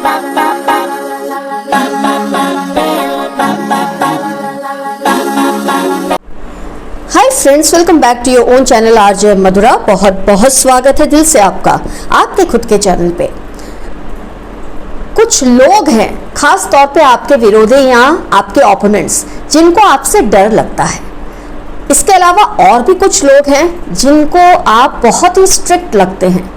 Hi friends, welcome back to your own channel RJ Madhura. बहुत बहुत स्वागत है दिल से आपका आपके खुद के चैनल पे। कुछ लोग हैं, खास तौर पे आपके विरोधी या आपके ओपोनेंट्स, जिनको आपसे डर लगता है। इसके अलावा और भी कुछ लोग हैं जिनको आप बहुत ही स्ट्रिक्ट लगते हैं।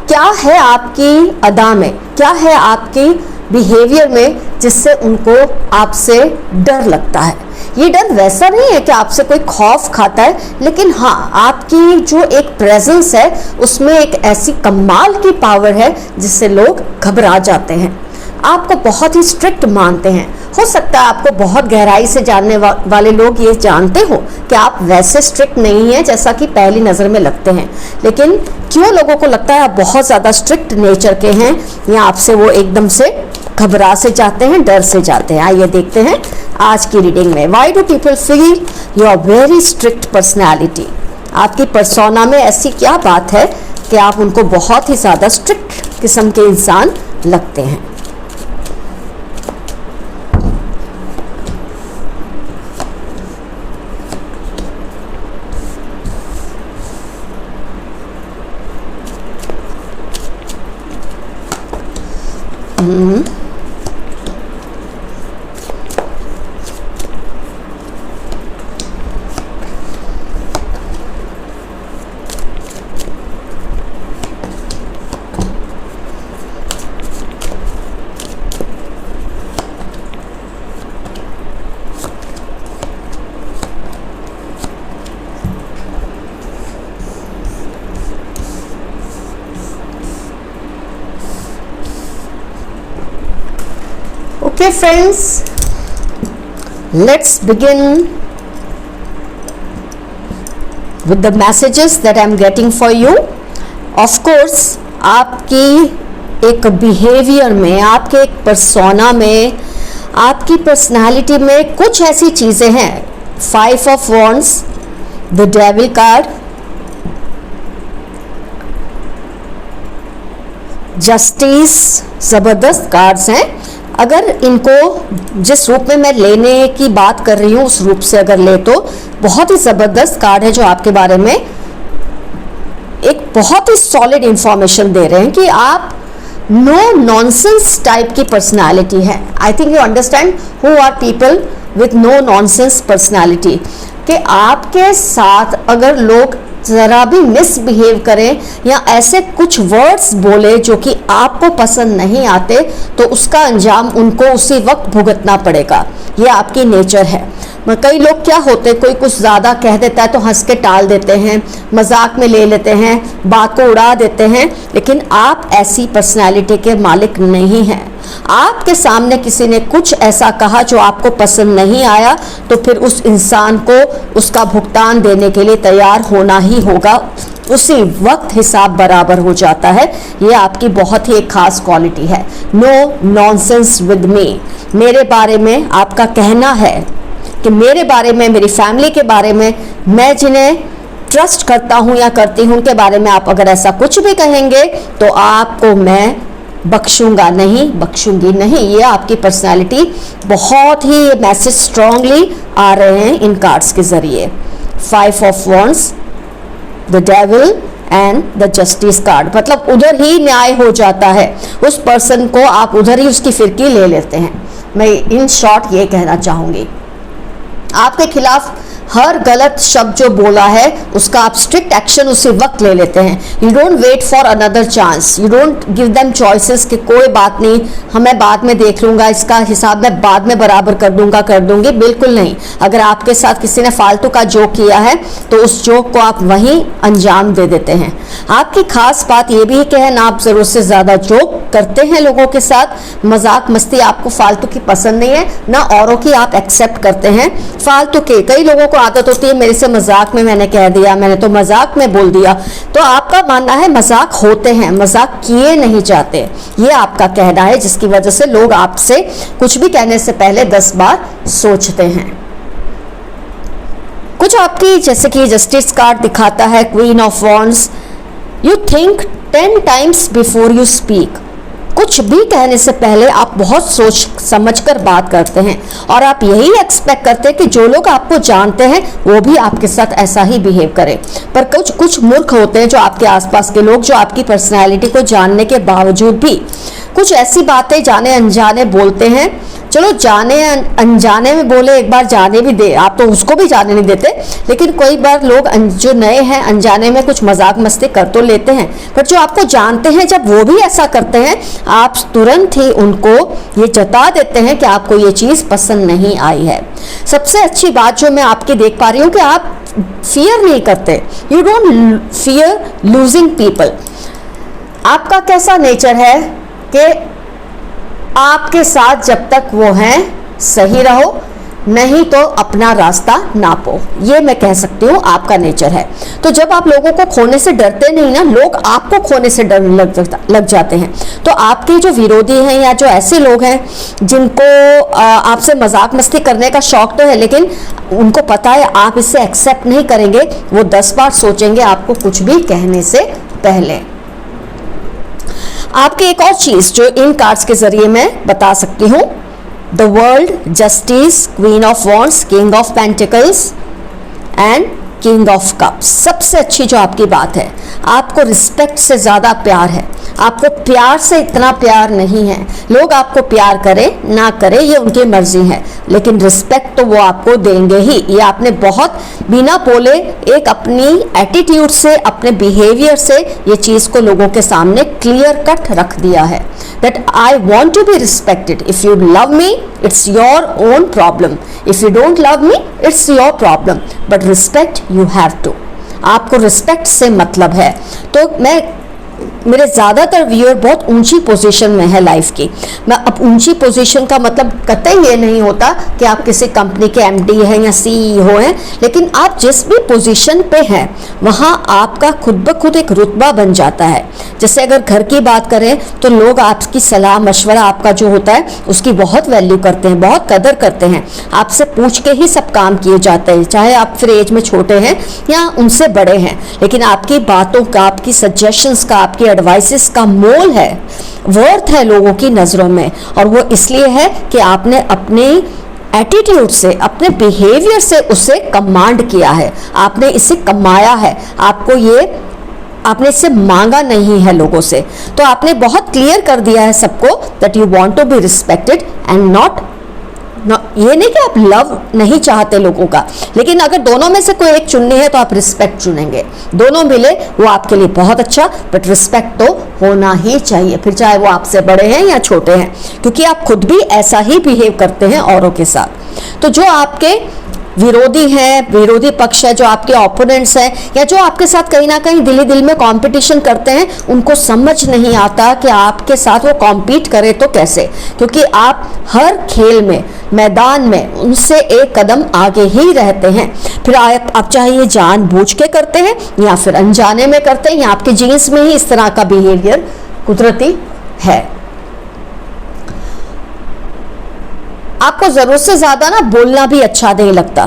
क्या है आपकी अदा में, क्या है आपकी बिहेवियर में जिससे उनको आपसे डर लगता है? ये डर वैसा नहीं है कि आपसे कोई खौफ खाता है, लेकिन हाँ, आपकी जो एक प्रेजेंस है उसमें एक ऐसी कमाल की पावर है जिससे लोग घबरा जाते हैं, आपको बहुत ही स्ट्रिक्ट मानते हैं। हो सकता है आपको बहुत गहराई से जानने वाले लोग ये जानते हो कि आप वैसे स्ट्रिक्ट नहीं हैं जैसा कि पहली नज़र में लगते हैं, लेकिन क्यों लोगों को लगता है आप बहुत ज़्यादा स्ट्रिक्ट नेचर के हैं या आपसे वो एकदम से घबरा से जाते हैं, डर से जाते हैं? आइए देखते हैं आज की रीडिंग में। Why do people feel you are very strict personality? आपकी पर्सोना में ऐसी क्या बात है कि आप उनको बहुत ही ज़्यादा स्ट्रिक्ट किस्म के इंसान लगते हैं? Okay friends, let's begin with the messages that I am getting for you. Of course, आपकी एक बिहेवियर में, आपके एक पर्सोना में, आपकी पर्सनालिटी में कुछ ऐसी चीज़ें हैं। 5 of Wands, the Devil card, justice, ज़बरदस्त कार्ड्स हैं। अगर इनको जिस रूप में मैं लेने की बात कर रही हूँ उस रूप से अगर ले तो बहुत ही ज़बरदस्त कार्ड है जो आपके बारे में एक बहुत ही सॉलिड इंफॉर्मेशन दे रहे हैं कि आप नो नॉनसेंस टाइप की पर्सनालिटी है। I think you understand who are people with no nonsense personality. कि आपके साथ अगर लोग ज़रा भी मिसबिहेव करें या ऐसे कुछ वर्ड्स बोले जो कि आपको पसंद नहीं आते, तो उसका अंजाम उनको उसी वक्त भुगतना पड़ेगा। ये आपकी नेचर है। कई लोग क्या होते हैं, कोई कुछ ज़्यादा कह देता है तो हंस के टाल देते हैं, मजाक में ले लेते हैं, बात को उड़ा देते हैं, लेकिन आप ऐसी पर्सनैलिटी के मालिक नहीं हैं। आपके सामने किसी ने कुछ ऐसा कहा जो आपको पसंद नहीं आया, तो फिर उस इंसान को उसका भुगतान देने के लिए तैयार होना ही होगा। उसी वक्त हिसाब बराबर हो जाता है। ये आपकी बहुत ही एक खास क्वालिटी है। No nonsense with me. मेरे बारे में आपका कहना है कि मेरे बारे में, मेरी फैमिली के बारे में, मैं जिन्हें ट्रस्ट करता हूँ या करती हूँ उनके बारे में आप अगर ऐसा कुछ भी कहेंगे तो आपको मैं बख्शूंगा नहीं, बख्शूंगी नहीं। ये आपकी पर्सनालिटी बहुत ही मैसेज स्ट्रांगली आ रहे हैं इन कार्ड्स के जरिए। 5 of Wands, the devil and the justice card. मतलब उधर ही न्याय हो जाता है, उस पर्सन को आप उधर ही उसकी फिरकी ले लेते हैं। मैं इन शॉर्ट ये कहना चाहूँगी, आपके खिलाफ हर गलत शब्द जो बोला है उसका आप स्ट्रिक्ट एक्शन उसी वक्त ले लेते हैं। You don't wait for another chance, you don't give them choices कि कोई बात नहीं, हमें बाद में देख लूँगा, इसका हिसाब मैं बाद में बराबर कर दूंगा, कर दूंगी। बिल्कुल नहीं। अगर आपके साथ किसी ने फालतू का जोक किया है तो उस जोक को आप वहीं अंजाम दे देते हैं। आपकी खास बात ये भी है कि ना आप ज़रूरत से ज़्यादा जोक करते हैं लोगों के साथ, मजाक मस्ती आपको फालतू की पसंद नहीं है, ना औरों की आप एक्सेप्ट करते हैं फालतू के। कई लोगों को आदत होती है मेरे से मजाक में मैंने कह दिया, मैंने तो मजाक में बोल दिया। तो आपका मानना है मजाक होते हैं, मजाक किए नहीं जाते, ये आपका कहना है, जिसकी वजह से लोग आपसे कुछ भी कहने से पहले 10 बार सोचते हैं। कुछ आपकी, जैसे कि जस्टिस कार्ड दिखाता है, queen of wands, you think 10 times before you speak. कुछ कुछ भी कहने से पहले आप बहुत सोच समझकर बात करते हैं और आप यही एक्सपेक्ट करते हैं कि जो लोग आपको जानते हैं वो भी आपके साथ ऐसा ही बिहेव करें। पर कुछ मूर्ख होते हैं जो आपके आसपास के लोग, जो आपकी पर्सनैलिटी को जानने के बावजूद भी कुछ ऐसी बातें जाने अनजाने बोलते हैं। चलो जाने अनजाने में बोले, एक बार जाने भी दे, आप तो उसको भी जाने नहीं देते, लेकिन कई बार लोग जो नए हैं अनजाने में कुछ मजाक मस्ती कर तो लेते हैं, पर जो आपको जानते हैं जब वो भी ऐसा करते हैं आप तुरंत ही उनको ये जता देते हैं कि आपको ये चीज़ पसंद नहीं आई है। सबसे अच्छी बात जो मैं आपकी देख पा रही हूँ कि आप फियर नहीं करते, you don't fear losing people. आपका कैसा नेचर है कि आपके साथ जब तक वो हैं सही रहो, नहीं तो अपना रास्ता नापो, ये मैं कह सकती हूँ आपका नेचर है। तो जब आप लोगों को खोने से डरते नहीं ना, लोग आपको खोने से डरने लग जाते हैं। तो आपके जो विरोधी हैं या जो ऐसे लोग हैं जिनको आपसे मजाक मस्ती करने का शौक तो है, लेकिन उनको पता है आप इसे एक्सेप्ट नहीं करेंगे, वो 10 बार सोचेंगे आपको कुछ भी कहने से पहले। आपकी एक और चीज जो इन कार्ड्स के जरिए मैं बता सकती हूँ, the world, justice, queen of wands, king of pentacles and king of cups. सबसे अच्छी जो आपकी बात है, आपको रिस्पेक्ट से ज़्यादा प्यार है। आपको प्यार से इतना प्यार नहीं है। लोग आपको प्यार करें ना करें ये उनकी मर्जी है, लेकिन रिस्पेक्ट तो वो आपको देंगे ही। ये आपने बहुत बिना बोले एक अपनी एटीट्यूड से, अपने बिहेवियर से ये चीज़ को लोगों के सामने क्लियर कट रख दिया है that I want to be respected. If you love me it's your own problem, if you don't love me it's your problem, but respect you have to. आपको रिस्पेक्ट से मतलब है। तो मेरे ज़्यादातर व्यूअर बहुत ऊंची पोजीशन में है लाइफ की। मैं अब ऊंची पोजीशन का मतलब कतई ये नहीं होता कि आप किसी कंपनी के एमडी हैं या सीईओ हैं, लेकिन आप जिस भी पोजीशन पे हैं वहाँ आपका खुद ब खुद एक रुतबा बन जाता है। जैसे अगर घर की बात करें तो लोग आपकी सलाह मशवरा आपका जो होता है उसकी बहुत वैल्यू करते हैं, बहुत कदर करते हैं। आपसे पूछ के ही सब काम किए जाते हैं, चाहे आप फिर एज में छोटे हैं या उनसे बड़े हैं, लेकिन आपकी बातों का, आपकी सजेशंस का, आपकी एडवाइसेस का मोल है, वर्थ है लोगों की नज़रों में। और वो इसलिए है कि आपने अपने एटीट्यूड से, अपने बिहेवियर से उसे कमांड किया है, आपने इसे कमाया है। आपने इससे मांगा नहीं है लोगों से। तो आपने बहुत क्लियर कर दिया है सबको that you want to be respected and not, ये नहीं कि आप लव नहीं चाहते लोगों का, लेकिन अगर दोनों में से कोई एक चुननी है तो आप रिस्पेक्ट चुनेंगे। दोनों मिले वो आपके लिए बहुत अच्छा, बट रिस्पेक्ट तो होना ही चाहिए, फिर चाहे वो आपसे बड़े हैं या छोटे हैं, क्योंकि आप खुद भी ऐसा ही बिहेव करते हैं औरों के साथ। तो जो आपके विरोधी हैं, विरोधी पक्ष है, जो आपके ओपोनेंट्स हैं, या जो आपके साथ कहीं ना कहीं दिल ही दिल में कंपटीशन करते हैं, उनको समझ नहीं आता कि आपके साथ वो कॉम्पीट करे तो कैसे, क्योंकि आप हर खेल में, मैदान में उनसे एक कदम आगे ही रहते हैं। फिर आप चाहे ये जानबूझ के करते हैं या फिर अनजाने में करते हैं, या आपके जीन्स में ही इस तरह का बिहेवियर कुदरती है। आपको जरूरत से ज्यादा ना बोलना भी अच्छा नहीं लगता,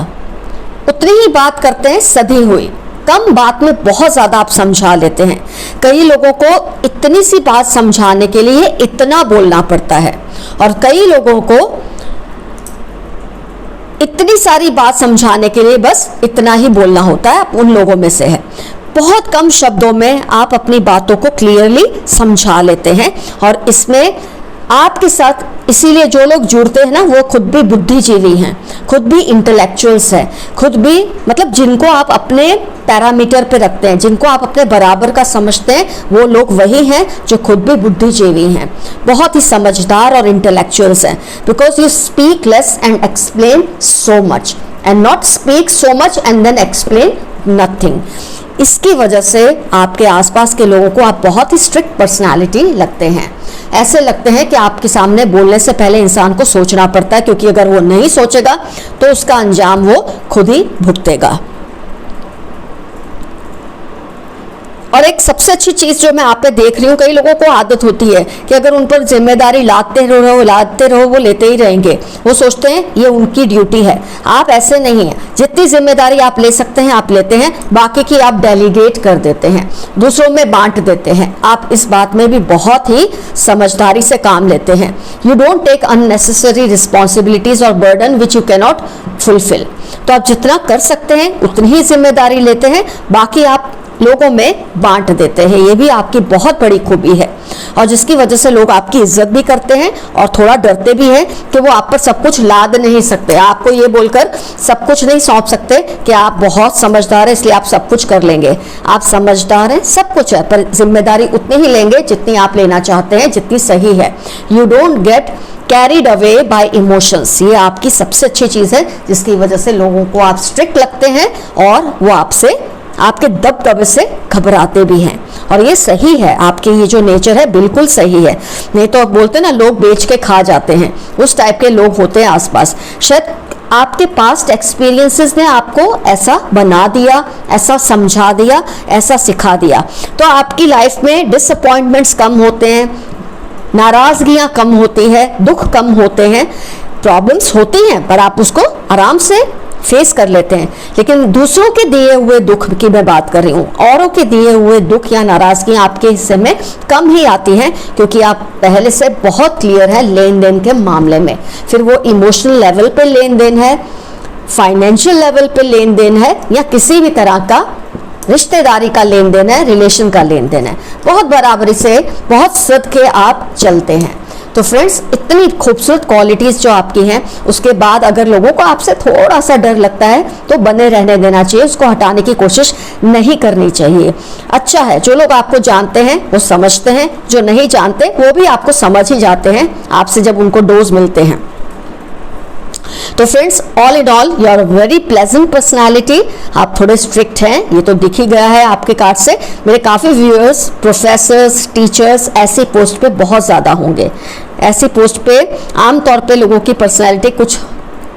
उतनी ही बात करते हैं सधी हुई। कम बात में बहुत ज्यादा आप समझा लेते हैं। कई लोगों को इतनी सी बात समझाने के लिए इतना बोलना पड़ता है, और कई लोगों को इतनी सारी बात समझाने के लिए बस इतना ही बोलना होता है। आप उन लोगों में से है। बहुत कम शब्दों में आप अपनी बातों को क्लियरली समझा लेते हैं, और इसमें आपके साथ इसीलिए जो लोग जुड़ते हैं ना वो खुद भी बुद्धिजीवी हैं, खुद भी इंटेलेक्चुअल्स हैं, खुद भी मतलब जिनको आप अपने पैरामीटर पे रखते हैं, जिनको आप अपने बराबर का समझते हैं, वो लोग वही हैं जो खुद भी बुद्धिजीवी हैं, बहुत ही समझदार और इंटेलेक्चुअल्स हैं। Because you speak less and explain so much, and not speak so much and then explain nothing. इसकी वजह से आपके आसपास के लोगों को आप बहुत ही स्ट्रिक्ट पर्सनालिटी लगते हैं। ऐसे लगते हैं कि आपके सामने बोलने से पहले इंसान को सोचना पड़ता है, क्योंकि अगर वो नहीं सोचेगा तो उसका अंजाम वो खुद ही भुगतेगा। और एक सबसे अच्छी चीज जो मैं आप पे देख रही हूँ, कई लोगों को आदत होती है कि अगर उन पर जिम्मेदारी लादते रहो वो लेते ही रहेंगे। वो सोचते हैं ये उनकी ड्यूटी है। आप ऐसे नहीं हैं। जितनी जिम्मेदारी आप ले सकते हैं आप लेते हैं, बाकी की आप डेलीगेट कर देते हैं, दूसरों में बांट देते हैं। आप इस बात में भी बहुत ही समझदारी से काम लेते हैं। You don't take unnecessary responsibilities और burden which you can not fulfil. तो आप जितना कर सकते हैं उतनी ही जिम्मेदारी लेते हैं, बाकी आप लोगों में बांट देते हैं। ये भी आपकी बहुत बड़ी खूबी है, और जिसकी वजह से लोग आपकी इज्जत भी करते हैं और थोड़ा डरते भी हैं कि वो आप पर सब कुछ लाद नहीं सकते। आपको ये बोलकर सब कुछ नहीं सौंप सकते कि आप बहुत समझदार हैं इसलिए आप सब कुछ कर लेंगे। आप समझदार हैं, सब कुछ है, पर जिम्मेदारी उतनी ही लेंगे जितनी आप लेना चाहते हैं, जितनी सही है। You don't get carried away by emotions. ये आपकी सबसे अच्छी चीज है, जिसकी वजह से लोगों को आप स्ट्रिक्ट लगते हैं और वो आपसे आपके दबदबे से घबराते भी हैं। और ये सही है, आपके ये जो नेचर है बिल्कुल सही है। नहीं तो आप बोलते ना लोग बेच के खा जाते हैं, उस टाइप के लोग होते हैं आसपास। शायद आपके पास्ट एक्सपीरियंसेस ने आपको ऐसा बना दिया, ऐसा समझा दिया, ऐसा सिखा दिया। तो आपकी लाइफ में डिसअपॉइंटमेंट्स कम होते हैं, नाराजगियां कम होती है, दुख कम होते हैं, प्रॉब्लम्स होती हैं, पर आप उसको आराम से फेस कर लेते हैं। लेकिन दूसरों के दिए हुए दुख की मैं बात कर रही हूँ, औरों के दिए हुए दुख या नाराजगियां आपके हिस्से में कम ही आती हैं, क्योंकि आप पहले से बहुत क्लियर है लेन देन के मामले में। फिर वो इमोशनल लेवल पे लेन देन है, फाइनेंशियल लेवल पे लेन देन है, या किसी भी तरह का रिश्तेदारी का लेन देन है, रिलेशन का लेन देन है, बहुत बराबरी से, बहुत सद के आप चलते हैं। तो फ्रेंड्स, इतनी खूबसूरत क्वालिटीज जो आपकी हैं, उसके बाद अगर लोगों को आपसे थोड़ा सा डर लगता है तो बने रहने देना चाहिए, उसको हटाने की कोशिश नहीं करनी चाहिए। अच्छा है, जो लोग आपको जानते हैं वो समझते हैं, जो नहीं जानते वो भी आपको समझ ही जाते हैं आपसे जब उनको डोज मिलते हैं। तो friends, all in all you are a very pleasant personality. आप थोड़े स्ट्रिक्ट हैं, ये तो दिख ही गया है आपके कार्ड से। मेरे काफ़ी व्यूअर्स, प्रोफेसर्स, टीचर्स ऐसी पोस्ट पे बहुत ज़्यादा होंगे। ऐसी पोस्ट पे आमतौर पे लोगों की पर्सनालिटी कुछ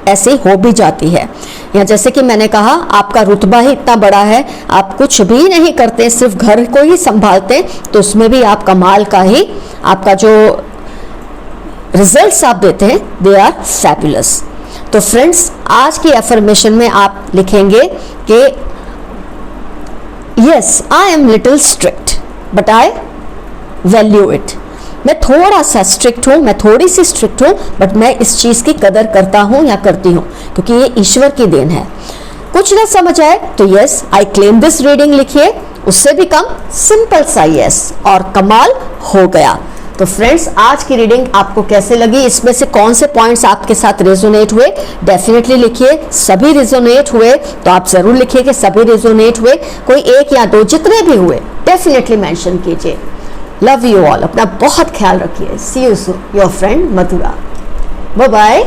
ऐसी हो भी जाती है। या जैसे कि मैंने कहा, आपका रुतबा ही इतना बड़ा है, आप कुछ भी नहीं करते, सिर्फ घर को ही संभालते, तो उसमें भी आप कमाल का ही, आपका जो रिजल्ट्स आप देते हैं दे आर फैबुलस। तो फ्रेंड्स, आज की एफर्मेशन में आप लिखेंगे कि yes I am little strict but I value it. मैं थोड़ा सा स्ट्रिक्ट हूँ, मैं थोड़ी सी स्ट्रिक्ट हूँ, बट मैं इस चीज़ की कदर करता हूँ या करती हूँ, क्योंकि ये ईश्वर की देन है। कुछ ना समझ आए तो yes I claim this reading लिखिए, उससे भी कम सिंपल सा यस, और कमाल हो गया। तो फ्रेंड्स, आज की रीडिंग आपको कैसे लगी, इसमें से कौन से पॉइंट्स आपके साथ रेजोनेट हुए, डेफिनेटली लिखिए। सभी रेजोनेट हुए तो आप जरूर लिखिए कि सभी रेजोनेट हुए, कोई एक या दो, जितने भी हुए डेफिनेटली मेंशन कीजिए। लव यू ऑल, अपना बहुत ख्याल रखिए। See you soon, your friend Madhura. Bye bye.